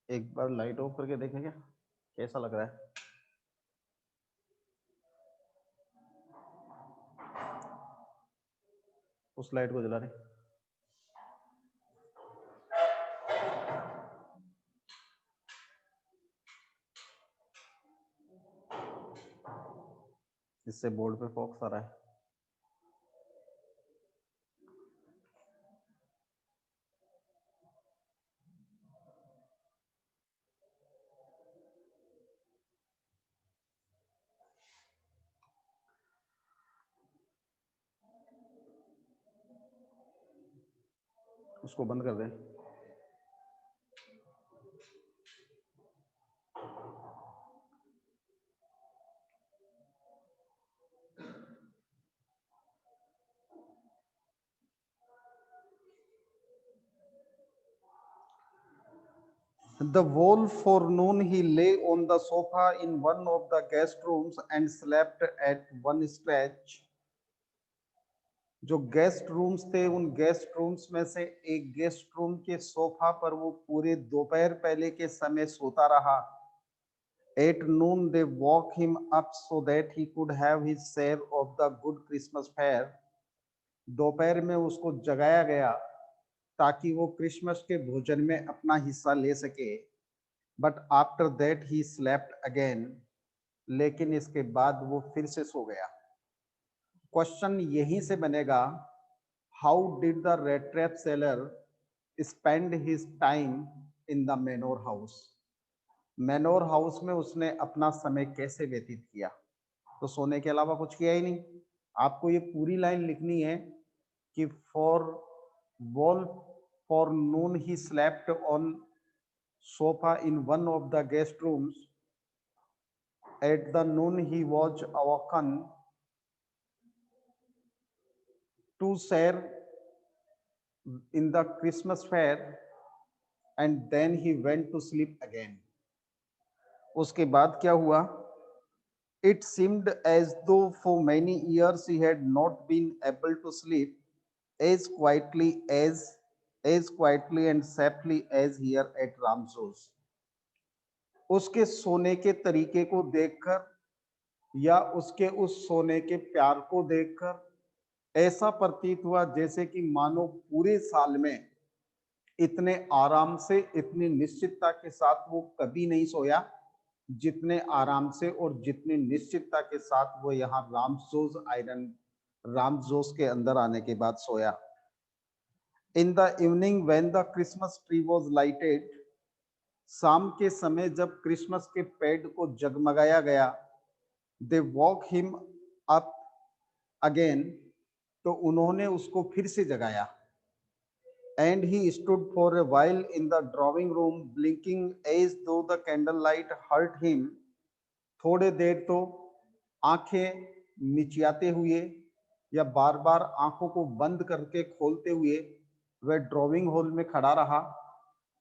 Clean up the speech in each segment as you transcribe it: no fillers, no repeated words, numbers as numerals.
एक बार light of करके देखेंगे कैसा लग रहा है। उस लाइट को जला रहे। इससे बोर्ड पे फोकस आ रहा है। उसको बंद कर दें। The whole forenoon he lay on the sofa in one of the guest rooms and slept at one stretch. जो गेस्ट रूम्स थे उन गेस्ट रूम्स में से एक गेस्ट रूम के सोफा पर वो पूरे दोपहर पहले के समय सोता रहा। At noon they woke him up so that he could have his share of the good Christmas fare. दोपहर में उसको जगाया गया ताकि वो क्रिसमस के भोजन में अपना हिस्सा ले सके। But after that he slept again, लेकिन इसके बाद वो फिर से सो गया। क्वेश्चन यहीं से बनेगा, how did the red trap seller spend his time in the manor house. Manor house में उसने अपना समय कैसे व्यतीत किया। तो सोने के अलावा कुछ किया ही नहीं। आपको ये पूरी लाइन लिखनी है कि for all forenoon he slept on sofa in one of the guest rooms. At the noon he was awoken to share in the Christmas fare and then he went to sleep again. उसके बाद क्या हुआ? It seemed as though for many years he had not been able to sleep as quietly and safely as here at Ramsos. उसके सोने के तरीके को देखकर या उसके उस सोने के प्यार को देखकर ऐसा प्रतीत हुआ जैसे कि मानो पूरे साल में इतने आराम से, इतनी निश्चितता के साथ वो कभी नहीं सोया जितने आराम से और जितनी निश्चितता के साथ वो यहाँ रामजोस के अंदर आने के बाद सोया। In the evening when the Christmas tree was lighted, शाम के समय जब क्रिसमस के पेड़ को जगमगाया गया, they walk him up again, तो उन्होंने उसको फिर से जगाया। And he stood for a while in the drawing room blinking as though the candlelight hurt him. थोड़े देर तो आंखें मिचियाते हुए या बार बार आंखों को बंद करके खोलते हुए वह ड्राइंग हॉल में खड़ा रहा।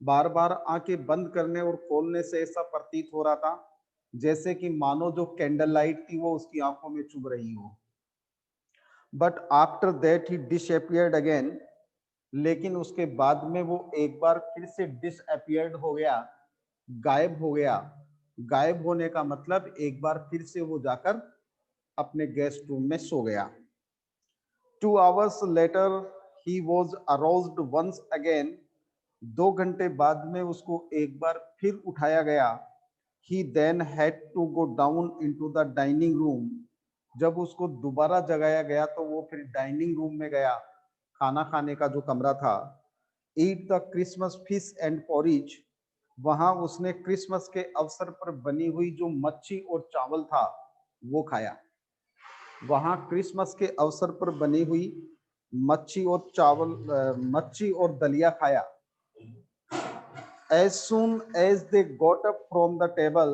बार बार आंखें बंद करने और खोलने से ऐसा प्रतीत हो रहा था जैसे कि मानो जो कैंडल लाइट थी वो उसकी आंखों में चुभ रही हो। But after that he disappeared again, लेकिन उसके बाद में वो एक बार फिर से डिसअपियर्ड हो गया, गायब हो गया। गायब होने का मतलब एक बार फिर से वो जाकर अपने गेस्ट रूम में सो गया। 2 hours later he was aroused once again. 2 घंटे बाद में उसको एक बार फिर उठाया गया। He then had to go down into the dining room. जब उसको दोबारा जगाया गया तो वो फिर डाइनिंग रूम में गया, खाना खाने का जो कमरा था। Eat the Christmas fish and porridge. वहां उसने क्रिसमस के अवसर पर बनी हुई जो मच्छी और चावल था वो खाया। वहां क्रिसमस के अवसर पर बनी हुई मच्छी और दलिया खाया। As soon as they got up from the table,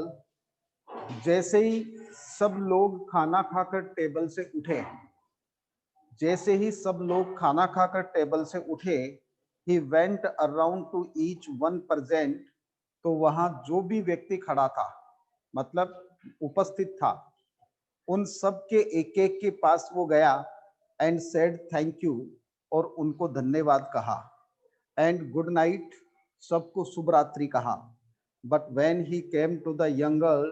जैसे ही सब लोग खाना खाकर टेबल से उठे, जैसे ही सब लोग खाना खाकर टेबल से उठे, he went around to each one present. तो वहां जो भी व्यक्ति खड़ा था, मतलब उपस्थित था, उन सब के एक एक के पास वो गया एंड सेड थैंक यू, और उनको धन्यवाद कहा, एंड गुड नाइट, सबको शुभ रात्रि कहा। But when he came to the young girl,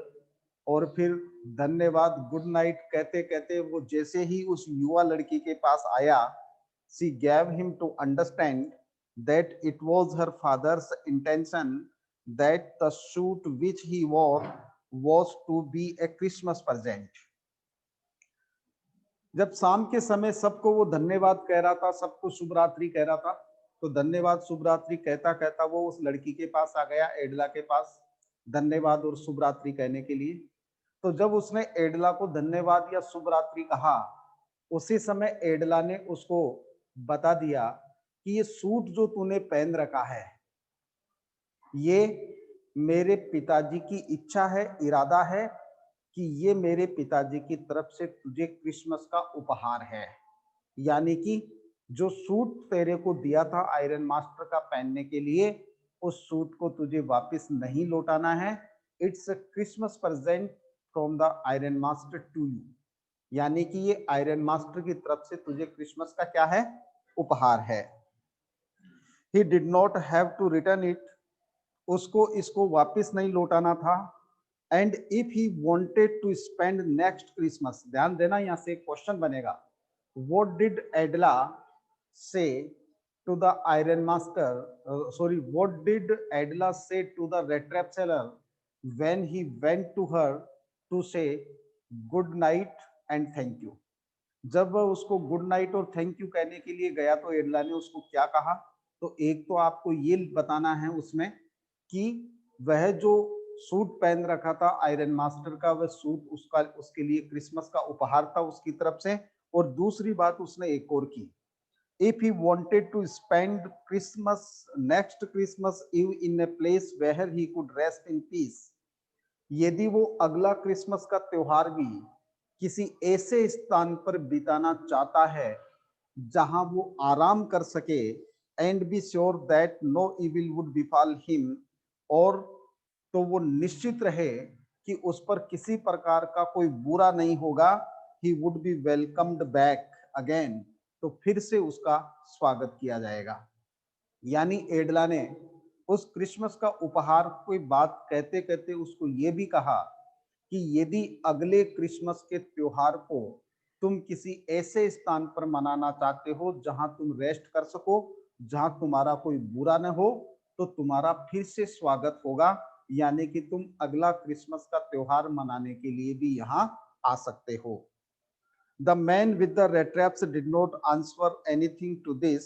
और फिर धन्यवाद गुड नाइट कहते कहते वो जैसे ही उस युवा लड़की के पास आया, she gave him to understand that it was her father's intention that the suit which he wore was to be a Christmas present। जब शाम के समय सबको वो धन्यवाद कह रहा था, सबको शुभ रात्रि कह रहा था, तो धन्यवाद शुभ रात्रि कहता कहता वो उस लड़की के पास आ गया, एडला के पास, धन्यवाद और शुभ रात्रि कहने के लिए। तो जब उसने एडला को धन्यवाद या शुभ रात्रि कहा, उसी समय एडला ने उसको बता दिया कि ये सूट जो तूने पहन रखा है, ये मेरे पिताजी की इच्छा है, इरादा है कि ये मेरे पिताजी की तरफ से तुझे क्रिसमस का उपहार है। यानी कि जो सूट तेरे को दिया था आयरन मास्टर का पहनने के लिए, उस सूट को तुझे वापस नहीं लौटाना है। It's a Christmas present from the iron master to you. यानी कि ये आयरन मास्टर की तरफ से तुझे क्रिसमस का क्या है, उपहार है। He did not have to return it, उसको इसको वापस नहीं लौटाना था। And if he wanted to spend next Christmas, ध्यान देना यहां से एक क्वेश्चन बनेगा, what did Edla say to the iron master, sorry, what did Edla say to the red trap seller when he went to her to say good night and thank you. जब वह उसको good night और thank you कहने के लिए गया तो एडला ने उसको क्या कहा, तो एक तो आपको ये बताना है उसमें कि वह जो सूट पहन रखा था आयरन मास्टर का, वह सूट उसका उसके लिए क्रिसमस का उपहार था उसकी तरफ से। और दूसरी बात उसने एक और की, if he wanted to spend Christmas next Christmas Eve in a place where he could rest in peace, यदि वो अगला क्रिसमस का त्योहार भी किसी ऐसे स्थान पर बिताना चाहता है जहां वो आराम कर सके, and be sure that no evil would befall him, और तो वो निश्चित रहे कि उस पर किसी प्रकार का कोई बुरा नहीं होगा, he would be welcomed back again, तो फिर से उसका स्वागत किया जाएगा। यानी एडला ने उस क्रिसमस का उपहार कोई बात कहते कहते उसको ये भी कहा कि यदि अगले क्रिसमस के त्योहार को तुम किसी ऐसे स्थान पर मनाना चाहते हो जहां तुम रेस्ट कर सको, जहां तुम्हारा कोई बुरा न हो, तो तुम्हारा फिर से स्वागत होगा। यानी कि तुम अगला क्रिसमस का त्योहार मनाने के लिए भी यहाँ आ सकते हो। The man with the red traps did not answer anything to this,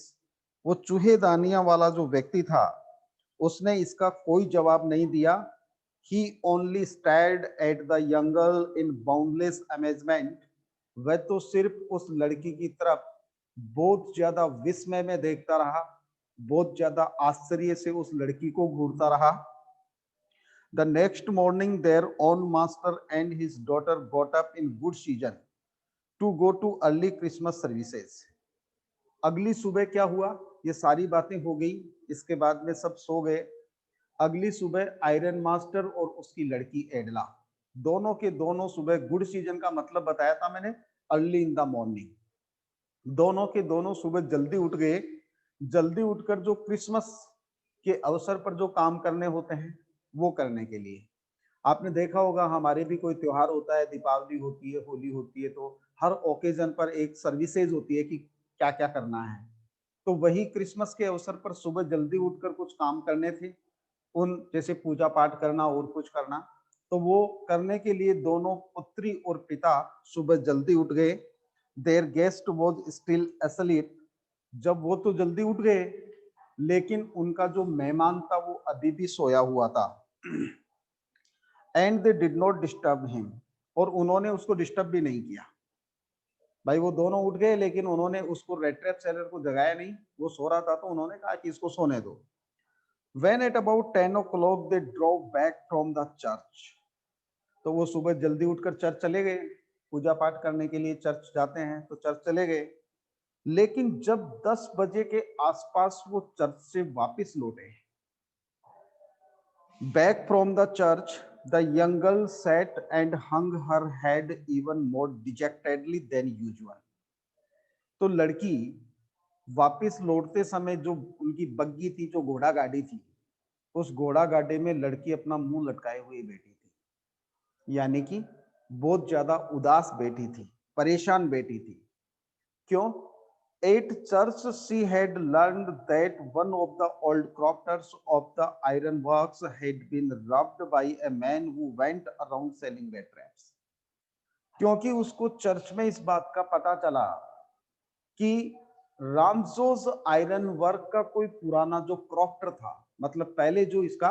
वो चूहेदानियां वाला जो व्यक्ति था उसने इसका कोई जवाब नहीं दिया। He only stared at the young girl in boundless amazement, वह तो सिर्फ उस लड़की की तरफ बहुत ज्यादा विस्मय में देखता रहा, बहुत ज्यादा आश्चर्य से उस लड़की को घूरता रहा। The next morning their own master and his daughter got up in good season to go to early Christmas services। अगली सुबह क्या हुआ, ये सारी बातें हो गई, इसके बाद में सब सो गए। अगली सुबह आयरन मास्टर और उसकी लड़की एडला, दोनों के दोनों सुबह, गुड सीजन का मतलब बताया था मैंने, अर्ली इन द मॉर्निंग, दोनों के दोनों सुबह जल्दी उठ गए। जल्दी उठकर जो क्रिसमस के अवसर पर जो काम करने होते हैं वो करने के लिए, आपने देखा होगा हमारे भी कोई त्योहार होता है, दीपावली होती है, होली होती है, तो हर ओकेजन पर एक सर्विसेज होती है कि क्या क्या करना है। तो वही क्रिसमस के अवसर पर सुबह जल्दी उठकर कुछ काम करने थे, उन जैसे पूजा पाठ करना और कुछ करना, तो वो करने के लिए दोनों पुत्री और पिता सुबह जल्दी उठ गए। There guest was still asleep, जब वो तो जल्दी उठ गए लेकिन उनका जो मेहमान था वो अभी भी सोया हुआ था। And they did not disturb him, और उन्होंने उसको डिस्टर्ब भी नहीं किया। भाई वो दोनों उठ गए लेकिन उन्होंने उसको रेड ट्रैप सेलर को जगाया नहीं, वो सो रहा था तो उन्होंने कहा कि इसको सोने दो। When at about 10 o'clock they drove back from the church, तो वो सुबह जल्दी उठकर चर्च चले गए, पूजा पाठ करने के लिए चर्च जाते हैं तो चर्च चले गए। लेकिन जब 10 बजे के आसपास वो चर्च से वापस लौटे, back from the church, the young girl sat and hung her head even more dejectedly than usual, तो लड़की वापस लौटते समय जो उनकी बग्गी थी, जो घोड़ा गाड़ी थी, उस घोड़ा गाड़ी में लड़की अपना मुंह लटकाए हुए बैठी थी, यानी कि बहुत ज्यादा उदास बैठी थी, परेशान बैठी थी। क्यों? At church she had learned that one of the old crofters of the ironworks had been robbed by a man who went around selling their traps. क्योंकि उसको चर्च में इस बात का पता चला कि रामजोस आयरन वर्क का कोई पुराना जो क्रॉफ्टर था, मतलब पहले जो इसका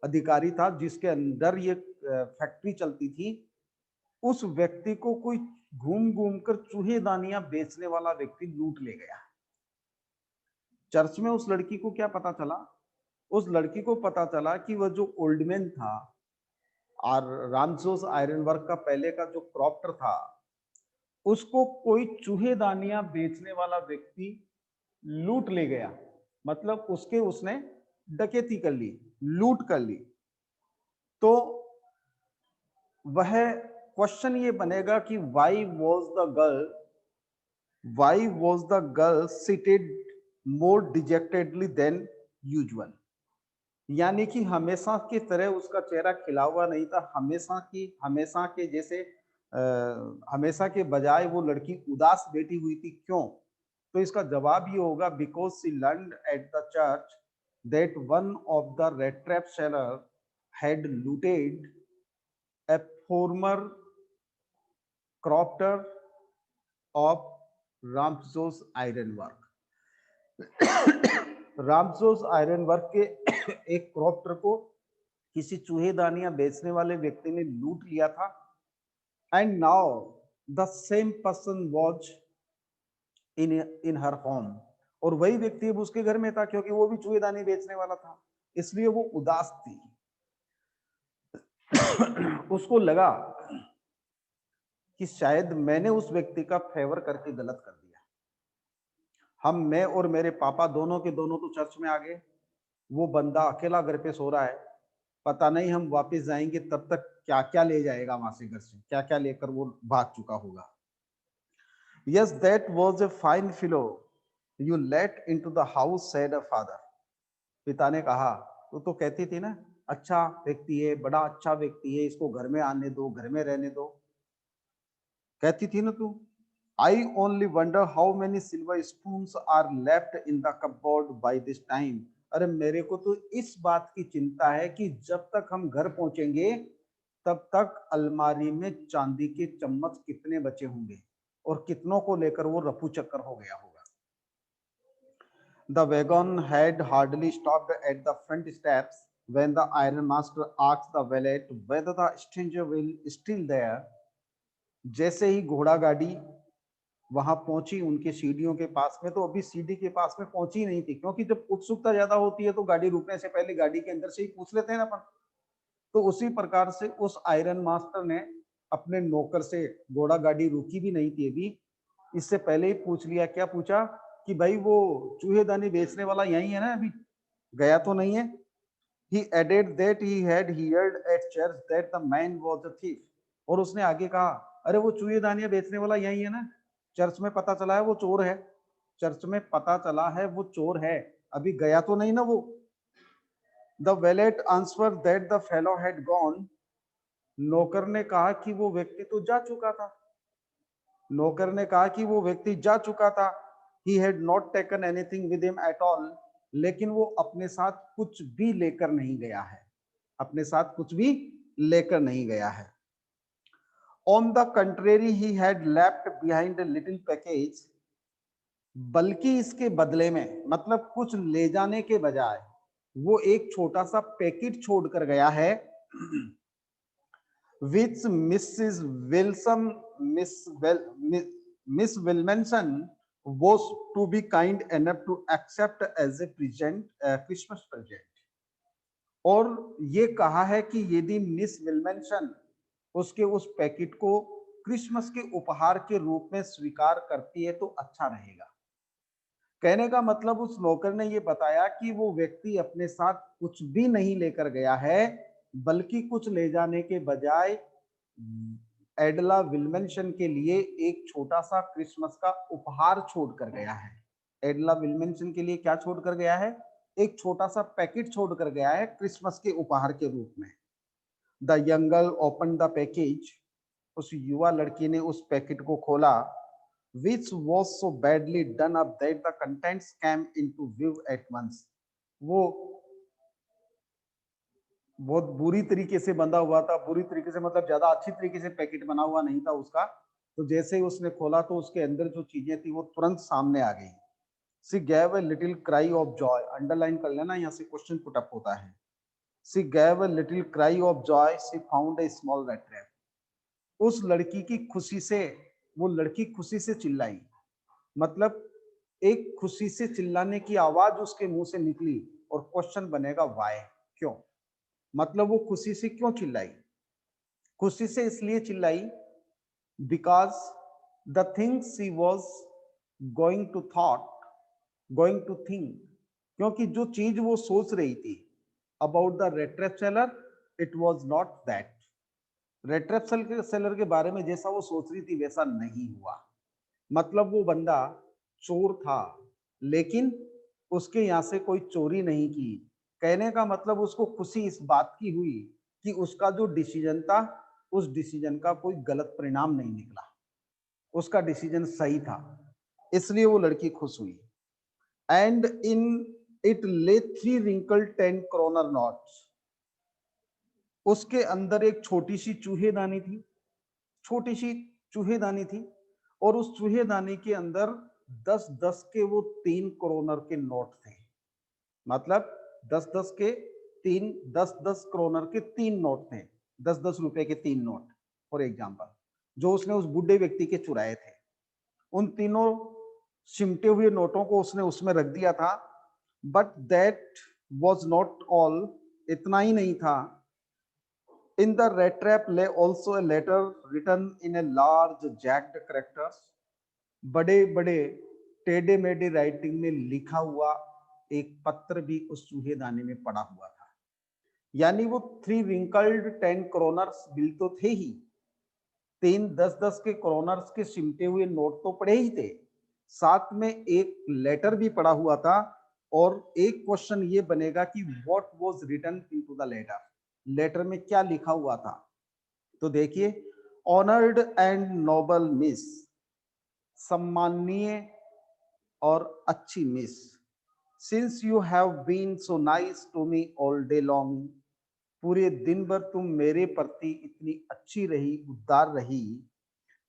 अधिकारी था जिसके अंदर ये फैक्ट्री चलती थी, उस व्यक्ति को कोई घूम घूम कर चूहेदानियां बेचने वाला व्यक्ति लूट ले गया। चर्च में उस लड़की को क्या पता चला? उस लड़की को पता चला कि वह जो ओल्डमैन था और रामजोस आयरन वर्क का पहले का जो क्रॉफ्टर था, उसको कोई चूहेदानियां बेचने वाला व्यक्ति लूट ले गया। मतलब उसने डकैती कर ली, लूट कर ली। तो वह क्वेश्चन ये बनेगा कि why was the girl seated more dejectedly than usual, यानी कि हमेशा की तरह उसका चेहरा खिला हुआ नहीं था, हमेशा के जैसे हमेशा के बजाय वो लड़की उदास बैठी हुई थी। क्यों? तो इसका जवाब ये होगा because she learned at the church that one of the red trap seller had looted a former crofter of Ramsjo iron work. Ramsjo iron work के एक क्रॉफ्टर को किसी चूहेदानियां बेचने वाले व्यक्ति ने लूट लिया था। And now the same person was in her home, और वही व्यक्ति अब उसके घर में था क्योंकि वो भी चूहेदानी बेचने वाला था, इसलिए वो उदास थी। उसको लगा कि शायद मैंने उस व्यक्ति का फेवर करके गलत कर दिया। मैं और मेरे पापा दोनों के दोनों तो चर्च में आ गए, वो बंदा अकेला घर पे सो रहा है, पता नहीं हम वापस जाएंगे तब तक क्या क्या ले जाएगा वहां से, घर से क्या क्या लेकर वो भाग चुका होगा। Yes that was a fine fellow you let into the house said a father. पिता ने कहा, तो कहती थी ना, अच्छा व्यक्ति है, बड़ा अच्छा व्यक्ति है, इसको घर में आने दो, घर में रहने दो, कहती थी ना तू। I only wonder how many silver spoons are left in the cupboard by this time. अरे मेरे को तो इस बात की चिंता है कि जब तक हम घर पहुंचेंगे तब तक अलमारी में चांदी के चम्मच कितने बचे होंगे और कितनों को लेकर वो रफू चक्कर हो गया होगा। The wagon had hardly stopped at the front steps when the iron master asked the valet whether the stranger will still there. जैसे ही घोड़ा गाड़ी वहां पहुंची उनके सीढ़ियों के पास में, तो अभी सीढ़ी के पास में पहुंची नहीं थी, क्योंकि जब उत्सुकता ज्यादा होती है तो गाड़ी रुकने से पहले गाड़ी के अंदर से ही पूछ लेते हैं ना अपन। तो उसी प्रकार से उस आयरन मास्टर ने अपने नौकर से, घोड़ा गाड़ी रुकी भी नहीं थी अभी, इससे पहले ही पूछ लिया। क्या पूछा? कि भाई वो चूहेदानी बेचने वाला यही है ना, अभी गया तो नहीं है। He added that he had heard at church that the man was a thief. और उसने आगे कहा, अरे वो चूहेदानियां बेचने वाला यही है ना, चर्च में पता चला है वो चोर है, चर्च में पता चला है वो चोर है, अभी गया तो नहीं ना वो। The valet answered that the fellow had gone. नौकर ने कहा कि वो व्यक्ति तो जा चुका था। नौकर ने कहा कि वो व्यक्ति जा चुका था। He had not taken anything with him at all. लेकिन वो अपने साथ कुछ भी लेकर नहीं गया है, अपने साथ कुछ भी लेकर नहीं गया है। On the contrary, he had left behind a little package. बल्कि इसके बदले में, मतलब कुछ ले जाने के बजाय वो एक छोटा सा पैकेट छोड़कर गया है। which Mrs. Wilson, Miss Wilmanson was to be kind enough to accept as a present, Christmas present. और ये कहा है कि यदि मिस विल्मनसन उसके उस पैकेट को क्रिसमस के उपहार के रूप में स्वीकार करती है तो अच्छा रहेगा। कहने का मतलब उस नौकर ने ये बताया कि वो व्यक्ति अपने साथ कुछ भी नहीं लेकर गया है, बल्कि कुछ ले जाने के बजाय एडला विल्मनसन के लिए एक छोटा सा क्रिसमस का उपहार छोड़कर गया है। एडला विल्मनसन के लिए क्या छोड़कर गया है? एक छोटा सा पैकेट छोड़ कर गया है क्रिसमस के उपहार के रूप में। The young girl open the package, उस युवा लड़की ने उस पैकेट को खोला। Which was so badly done up that the contents came into view at once. वो बहुत बुरी तरीके से बंधा हुआ था, बुरी तरीके से मतलब ज्यादा अच्छी तरीके से पैकेट बना हुआ नहीं था उसका। तो जैसे ही उसने खोला तो उसके अंदर जो चीजें थी वो तुरंत सामने आ गई। She gave a little cry of joy, underline कर लेना, यहाँ से क्वेश्चन पुट अप होता है। She gave a little cry of joy, she found a small rat trap. उस लड़की की खुशी से, वो लड़की खुशी से चिल्लाई, मतलब एक खुशी से चिल्लाने की आवाज उसके मुंह से निकली। और क्वेश्चन बनेगा वाई, क्यों, मतलब वो खुशी से क्यों चिल्लाई। खुशी से इसलिए चिल्लाई because the thing she was going to thought, going to think, क्योंकि जो चीज वो सोच रही थी about the red trap seller, it was not that. Red trap seller के बारे में जैसा वो सोच रही थी वैसा नहीं हुआ। मतलब वो बंदा चोर था, लेकिन उसके यहाँ से कोई चोरी नहीं की। कहने का मतलब उसको खुशी इस बात की हुई कि उसका जो डिसीजन था, उस डिसीजन का कोई गलत परिणाम नहीं निकला, उसका डिसीजन सही था, इसलिए वो लड़की खुश हुई। एंड इन इट ले 3 wrinkled 10 kroner notes, उसके अंदर एक छोटी सी चूहेदानी थी, छोटी सी चूहेदानी थी, और उस चूहेदानी के अंदर 10-10 के वो 3 करोनर के नोट थे। मतलब 10-10 के 3, 10-10 करोनर के 3 नोट थे, 10-10 रुपए के 3 नोट फॉर एग्जाम्पल, जो उसने उस बुढ़े व्यक्ति के चुराए थे। उन तीनों सिमटे हुए नोटों को उसने उसमें रख दिया था। But that was not all, इतना ही नहीं था। In the rat trap lay also a letter written in a large jagged characters, बड़े बड़े टेढ़े मेढ़े राइटिंग में लिखा हुआ एक पत्र भी उस चूहेदानी में पड़ा हुआ था। यानी वो 3 wrinkled 10 kroners बिल तो थे ही, 3 10-10 के करोनर्स के सिमटे हुए नोट तो पड़े ही थे, साथ में एक लेटर भी पड़ा हुआ था। और एक क्वेश्चन ये बनेगा कि what was written into the letter, letter में क्या लिखा हुआ था। तो देखिए, ऑनर्ड एंड नोबल मिस, सम्माननीय और अच्छी miss, since you have been so nice to me all day long, पूरे दिन भर तुम मेरे प्रति इतनी अच्छी रही, उदार रही।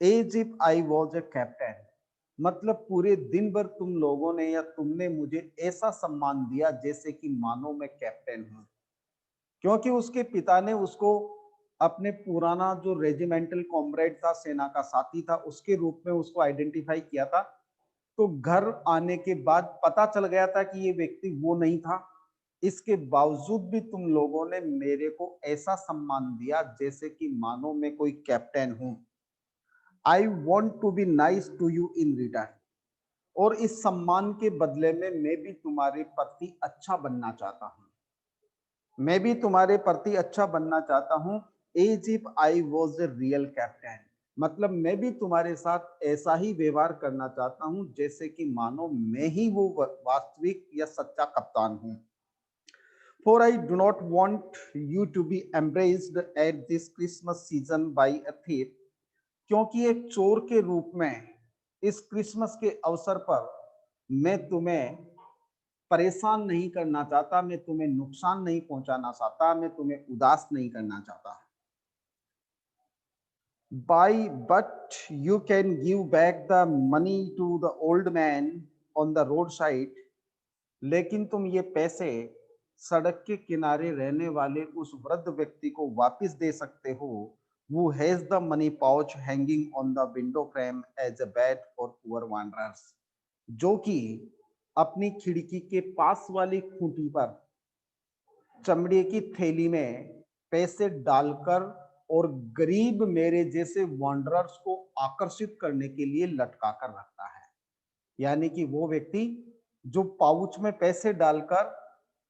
As if I was a captain, मतलब पूरे दिन भर तुम लोगों ने या तुमने मुझे ऐसा सम्मान दिया जैसे कि मानो मैं कैप्टन हूं। क्योंकि उसके पिता ने उसको अपने पुराना जो रेजिमेंटल कॉमरेड था, सेना का साथी था, उसके रूप में उसको आइडेंटिफाई किया था। तो घर आने के बाद पता चल गया था कि ये व्यक्ति वो नहीं था। इसके बावजूद भी तुम लोगों ने मेरे को ऐसा सम्मान दिया जैसे कि मानो मैं कोई कैप्टन हूं। I want to be nice to you in return, और इस सम्मान के बदले में मैं भी तुम्हारे प्रति अच्छा बनना चाहता हूं, मैं भी तुम्हारे प्रति अच्छा बनना चाहता हूं। As if I was a real captain, मतलब मैं भी तुम्हारे साथ ऐसा ही व्यवहार करना चाहता हूं जैसे कि मानो मैं ही वो वास्तविक या सच्चा कप्तान हूं। For I do not want you to be embraced at this Christmas season by a thief, क्योंकि एक चोर के रूप में इस क्रिसमस के अवसर पर मैं तुम्हें परेशान नहीं करना चाहता, मैं तुम्हें नुकसान नहीं पहुंचाना चाहता, मैं तुम्हें उदास नहीं करना चाहता। By but you can give back the money to the old man on the roadside, लेकिन तुम ये पैसे सड़क के किनारे रहने वाले उस वृद्ध व्यक्ति को वापस दे सकते हो। Who has the money pouch hanging on the window frame as a bed for poor wanderers, जो कि अपनी खिड़की के पास वाली खूंटी पर चमड़े की थैली में पैसे डालकर और गरीब मेरे जैसे वॉन्डरर्स को आकर्षित करने के लिए लटका कर रखता है। यानी कि वो व्यक्ति जो पाउच में पैसे डालकर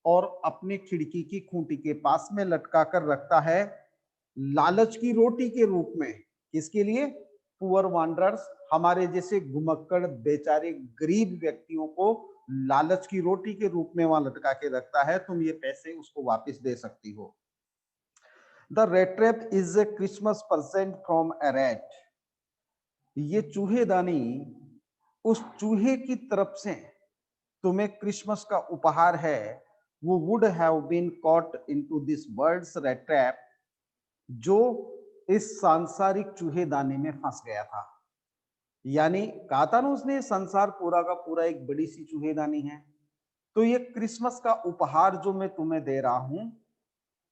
और अपनी खिड़की की खूंटी के पास में लटका कर रखता है, लालच की रोटी के रूप में, किसके लिए? पुअर वॉन्डरर्स, हमारे जैसे घुमक्कड़ बेचारे गरीब व्यक्तियों को लालच की रोटी के रूप में वहां लटका के रखता है, तुम ये पैसे उसको वापस दे सकती हो। The rate trap is a Christmas present from a rat. ये चूहेदानी उस चूहे की तरफ से तुम्हें क्रिसमस का उपहार है। वो would have been caught into this bird's rat trap, जो इस सांसारिक चूहेदानी में फंस गया था। यानी कहा था ना उसने, संसार पूरा का पूरा एक बड़ी सी चूहेदानी है। तो ये क्रिसमस का उपहार जो मैं तुम्हें दे रहा हूं,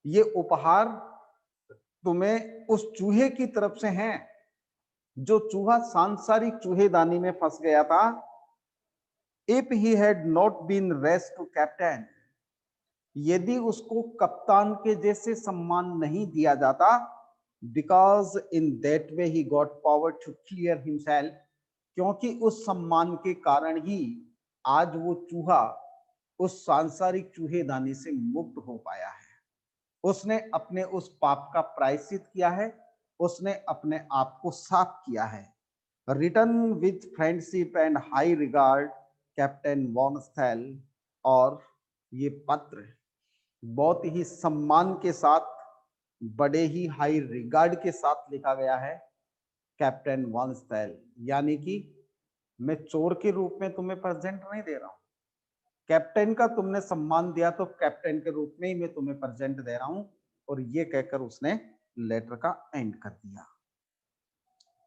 ये उपहार तुम्हें उस चूहे की तरफ से है, जो चूहा सांसारिक चूहेदानी में फंस गया था। If he had not been rest to captain, यदि उसको कप्तान के जैसे सम्मान नहीं दिया जाता, because in that way he got power to clear himself, क्योंकि उस सम्मान के कारण ही आज वो चूहा उस सांसारिक चूहेदानी से मुक्त हो पाया है। उसने अपने उस पाप का प्रायश्चित किया है, उसने अपने आप को साफ किया है। Return with friendship and high regard, captain von Stahle. और ये पत्र बहुत ही सम्मान के साथ, बड़े ही हाई रिगार्ड के साथ लिखा गया है कैप्टन वॉन स्थेल। यानी कि मैं चोर के रूप में तुम्हें प्रेजेंट नहीं दे रहा हूं, कैप्टन का तुमने सम्मान दिया तो कैप्टन के रूप में ही मैं तुम्हें प्रेजेंट दे रहा हूं। और ये कहकर उसने लेटर का एंड कर दिया।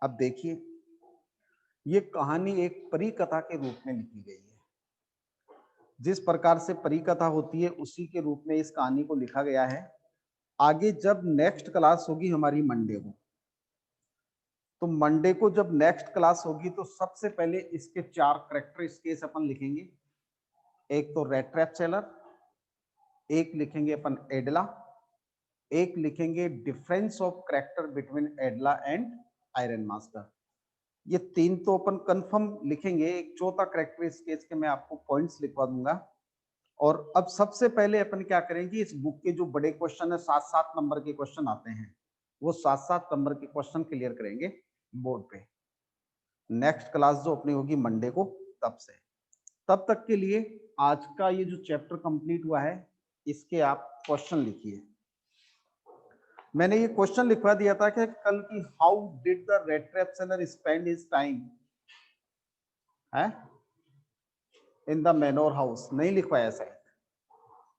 अब देखिए, ये कहानी एक परी कथा के रूप में लिखी गई है। जिस प्रकार से परी कथा होती है उसी के रूप में इस कहानी को लिखा गया है। आगे जब नेक्स्ट क्लास होगी हमारी मंडे को, तो मंडे को जब नेक्स्ट क्लास होगी तो सबसे पहले इसके 4 करेक्टर स्केच अपन लिखेंगे। एक तो रेड ट्रैप सेलर, एक लिखेंगे अपन एडला, एक लिखेंगे difference of character between एडला and iron master. ये 3 तो अपन कंफर्म लिखेंगे। एक चौथा करेक्टर स्केच के मैं आपको पॉइंट्स लिखवा दूंगा। और अब सबसे पहले अपन क्या करेंगे, इस बुक के जो बड़े क्वेश्चन है, 7-7 नंबर के क्वेश्चन आते हैं, वो 7-7 नंबर के क्वेश्चन क्लियर करेंगे बोर्ड पे। नेक्स्ट क्लास जो अपनी होगी मंडे को, तब से तब तक के लिए आज का ये जो चैप्टर कंप्लीट हुआ है, इसके आप क्वेश्चन लिखिए। मैंने ये क्वेश्चन लिखवा दिया था कि कल की, how did the red trap seller spend his time है इन द मैनोर हाउस। नहीं लिखवाया शायद,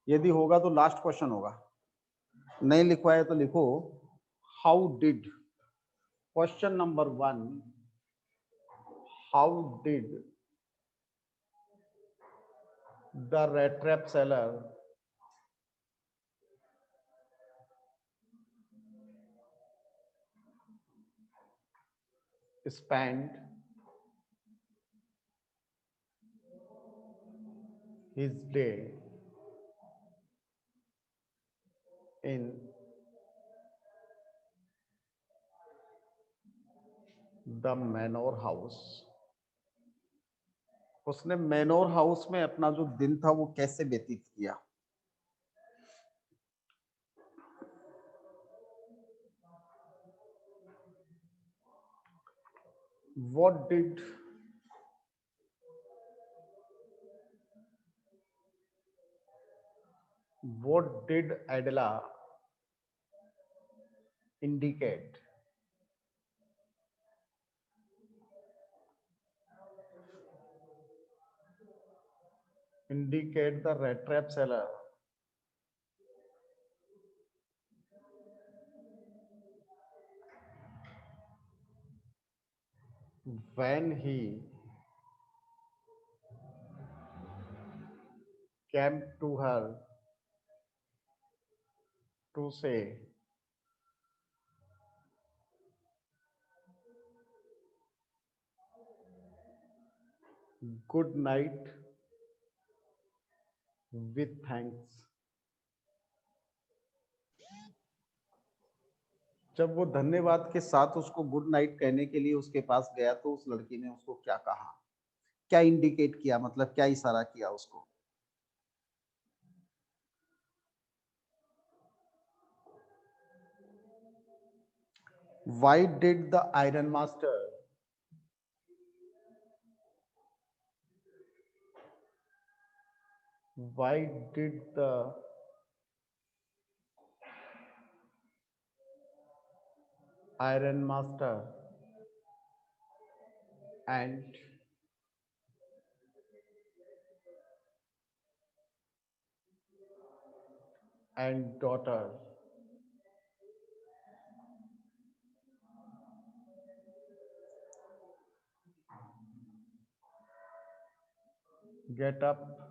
यदि होगा तो लास्ट क्वेश्चन होगा। नहीं लिखवाया तो लिखो, how did, question number 1, how did the red trap seller spend his day in the manor house. उसने मैनोर हाउस में अपना जो दिन था वो कैसे व्यतीत किया। What did Adela indicate the red trap seller when he came to her to say good night with thanks। जब वो धन्यवाद के साथ उसको गुड नाइट कहने के लिए उसके पास गया, तो उस लड़की ने उसको क्या कहा, क्या इंडिकेट किया, मतलब क्या इशारा किया उसको। Why did the iron master Why did the Iron Master and daughter get up